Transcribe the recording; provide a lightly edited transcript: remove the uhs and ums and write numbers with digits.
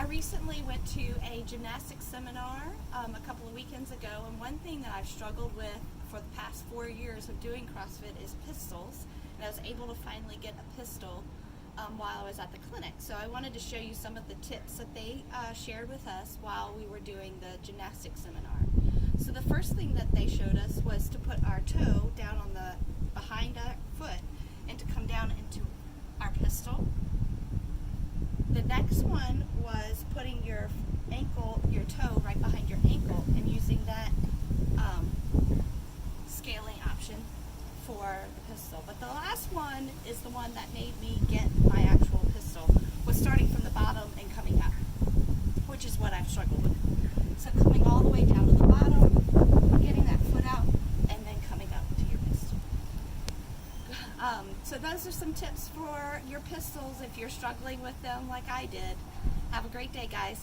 recently went to a gymnastics seminar a couple of weekends ago, and one thing that I've struggled with for the past 4 years of doing CrossFit is pistols, and I was able to finally get a pistol while I was at the clinic. So I wanted to show you some of the tips that they shared with us while we were doing the gymnastics seminar. So the first thing that they showed us was to put our toe down on the behind our foot and to come down into our pistol. The next one was putting your toe right behind your ankle and using that scaling option for the pistol. But the last one is the one that made me get my actual pistol, was starting from the bottom and coming up, which is what I've struggled with. So coming all the way down to the bottom, getting that foot out, and then coming up to your pistol. So those are some tips for your pistols if you're struggling with them like I did. Have a great day, guys.